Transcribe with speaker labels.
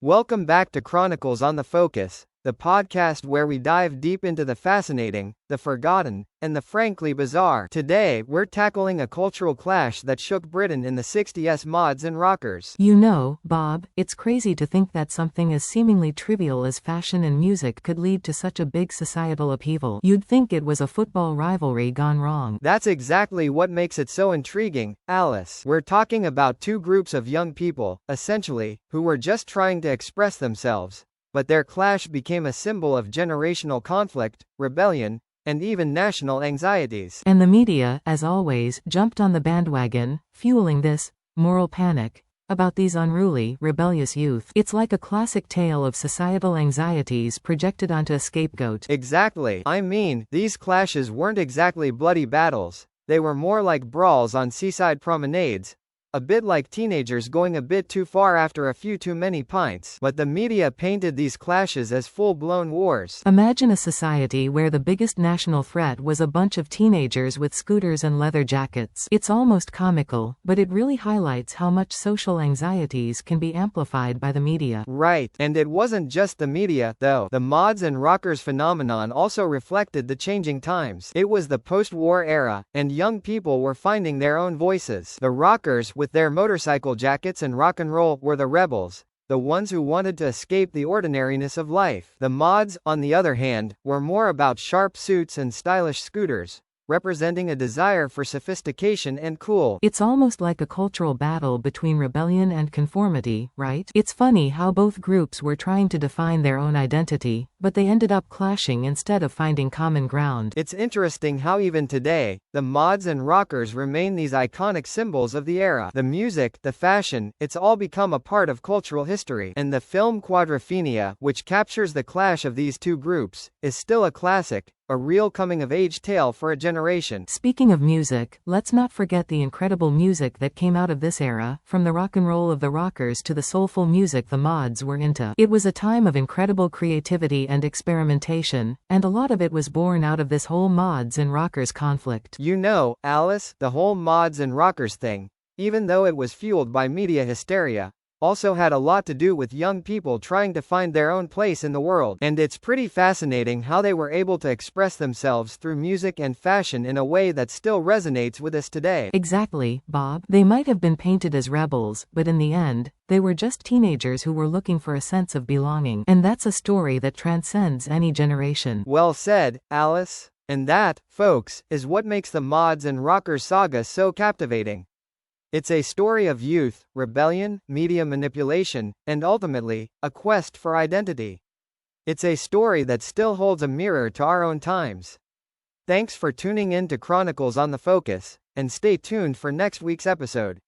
Speaker 1: Welcome back to Chronicles on the Focus, the podcast where we dive deep into the fascinating, the forgotten, and the frankly bizarre. Today, we're tackling a cultural clash that shook Britain in the 60s: mods and rockers.
Speaker 2: You know, Bob, it's crazy to think that something as seemingly trivial as fashion and music could lead to such a big societal upheaval. You'd think it was a football rivalry gone wrong.
Speaker 1: That's exactly what makes it so intriguing, Alice. We're talking about two groups of young people, essentially, who were just trying to express themselves. But their clash became a symbol of generational conflict, rebellion, and even national anxieties.
Speaker 2: And the media, as always, jumped on the bandwagon, fueling this moral panic about these unruly, rebellious youth. It's like a classic tale of societal anxieties projected onto a scapegoat.
Speaker 1: Exactly. I mean, these clashes weren't exactly bloody battles. They were more like brawls on seaside promenades. A bit like teenagers going a bit too far after a few too many pints. But the media painted these clashes as full-blown wars.
Speaker 2: Imagine a society where the biggest national threat was a bunch of teenagers with scooters and leather jackets. It's almost comical, but it really highlights how much social anxieties can be amplified by the media.
Speaker 1: Right. And it wasn't just the media, though. The mods and rockers phenomenon also reflected the changing times. It was the post-war era, and young people were finding their own voices. The rockers, with their motorcycle jackets and rock and roll, were the rebels, the ones who wanted to escape the ordinariness of life. The mods, on the other hand, were more about sharp suits and stylish scooters, representing a desire for sophistication and cool.
Speaker 2: It's almost like a cultural battle between rebellion and conformity, right? It's funny how both groups were trying to define their own identity, but they ended up clashing instead of finding common ground.
Speaker 1: It's interesting how even today, the mods and rockers remain these iconic symbols of the era. The music, the fashion, it's all become a part of cultural history. And the film Quadrophenia, which captures the clash of these two groups, is still a classic, a real coming-of-age tale for a generation.
Speaker 2: Speaking of music, let's not forget the incredible music that came out of this era, from the rock and roll of the rockers to the soulful music the mods were into. It was a time of incredible creativity and experimentation, and a lot of it was born out of this whole mods and rockers conflict.
Speaker 1: You know, Alice, the whole mods and rockers thing, even though it was fueled by media hysteria, also had a lot to do with young people trying to find their own place in the world. And it's pretty fascinating how they were able to express themselves through music and fashion in a way that still resonates with us today.
Speaker 2: Exactly, Bob. They might have been painted as rebels, but in the end, they were just teenagers who were looking for a sense of belonging. And that's a story that transcends any generation.
Speaker 1: Well said, Alice. And that, folks, is what makes the mods and rockers saga so captivating. It's a story of youth, rebellion, media manipulation, and ultimately, a quest for identity. It's a story that still holds a mirror to our own times. Thanks for tuning in to Chronicles on the Focus, and stay tuned for next week's episode.